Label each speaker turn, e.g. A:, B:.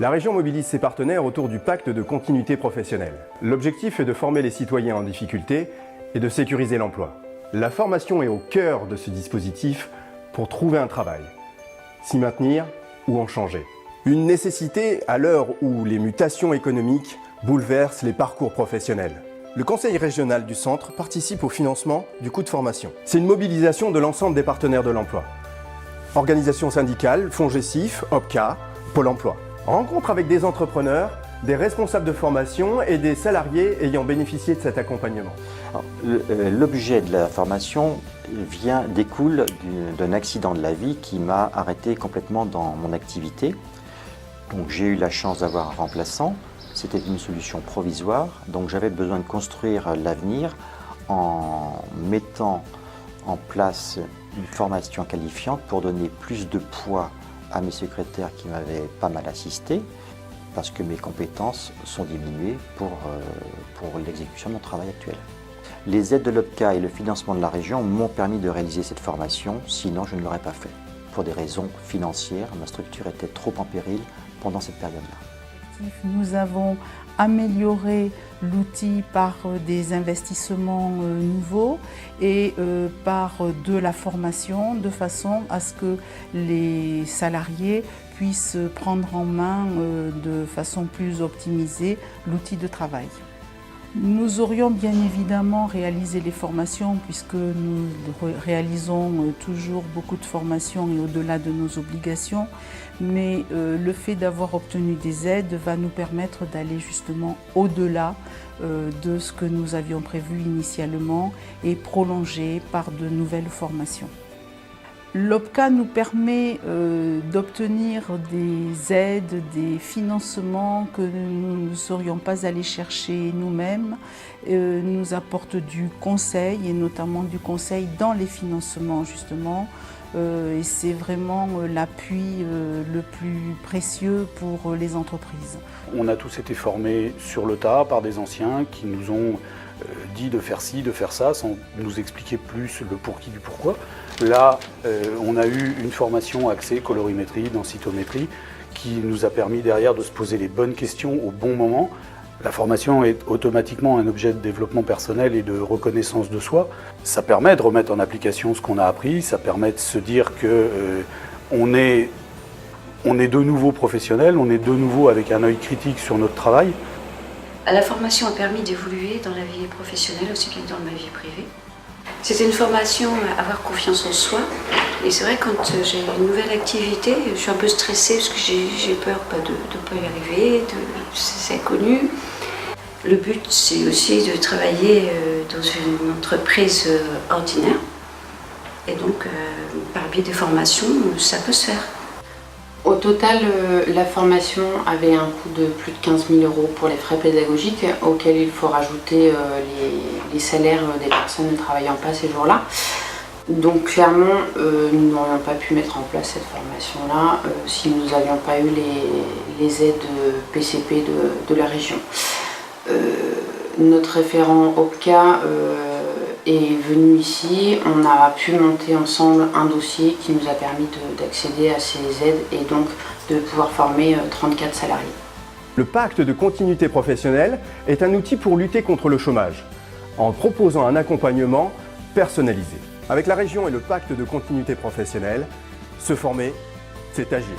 A: La région mobilise ses partenaires autour du pacte de continuité professionnelle. L'objectif est de former les citoyens en difficulté et de sécuriser l'emploi. La formation est au cœur de ce dispositif pour trouver un travail, s'y maintenir ou en changer. Une nécessité à l'heure où les mutations économiques bouleversent les parcours professionnels. Le Conseil régional du Centre participe au financement du coût de formation. C'est une mobilisation de l'ensemble des partenaires de l'emploi. Organisations syndicales, FONGECIF, OPCA, Pôle emploi. Rencontre avec des entrepreneurs, des responsables de formation et des salariés ayant bénéficié de cet accompagnement.
B: L'objet de la formation découle d'un accident de la vie qui m'a arrêté complètement dans mon activité. Donc j'ai eu la chance d'avoir un remplaçant. C'était une solution provisoire, donc j'avais besoin de construire l'avenir en mettant en place une formation qualifiante pour donner plus de poids à mes secrétaires qui m'avaient pas mal assisté, parce que mes compétences sont diminuées pour l'exécution de mon travail actuel. Les aides de l'OPCA et le financement de la région m'ont permis de réaliser cette formation, sinon je ne l'aurais pas fait. Pour des raisons financières, ma structure était trop en péril pendant cette période-là.
C: Nous avons amélioré l'outil par des investissements nouveaux et par de la formation de façon à ce que les salariés puissent prendre en main de façon plus optimisée l'outil de travail. Nous aurions bien évidemment réalisé les formations puisque nous réalisons toujours beaucoup de formations et au-delà de nos obligations, mais le fait d'avoir obtenu des aides va nous permettre d'aller justement au-delà de ce que nous avions prévu initialement et prolonger par de nouvelles formations. L'OPCA nous permet d'obtenir des aides, des financements que nous ne serions pas allés chercher nous-mêmes, nous apporte du conseil et notamment du conseil dans les financements justement. Et c'est vraiment l'appui le plus précieux pour les entreprises.
D: On a tous été formés sur le tas par des anciens qui nous ont dit de faire ci, de faire ça, sans nous expliquer plus le pour qui du pourquoi. Là, on a eu une formation axée colorimétrie, densitométrie, qui nous a permis derrière de se poser les bonnes questions au bon moment. La formation est automatiquement un objet de développement personnel et de reconnaissance de soi. Ça permet de remettre en application ce qu'on a appris, ça permet de se dire qu'on est de nouveau professionnel, on est de nouveau avec un œil critique sur notre travail.
E: La formation a permis d'évoluer dans la vie professionnelle aussi bien que dans ma vie privée. C'était une formation à avoir confiance en soi. Et c'est vrai quand j'ai une nouvelle activité, je suis un peu stressée parce que j'ai peur de ne pas y arriver, c'est inconnu. Le but c'est aussi de travailler dans une entreprise ordinaire. Et donc par biais des formations, ça peut se faire.
F: Au total, la formation avait un coût de plus de 15 000 € pour les frais pédagogiques, auxquels il faut rajouter les salaires des personnes ne travaillant pas ces jours-là. Donc clairement, nous n'aurions pas pu mettre en place cette formation-là si nous n'avions pas eu les aides PCP de la région. Notre référent OPCA est venu ici, on a pu monter ensemble un dossier qui nous a permis d'accéder à ces aides et donc de pouvoir former 34 salariés.
A: Le pacte de continuité professionnelle est un outil pour lutter contre le chômage, en proposant un accompagnement personnalisé. Avec la région et le pacte de continuité professionnelle, se former, c'est agir.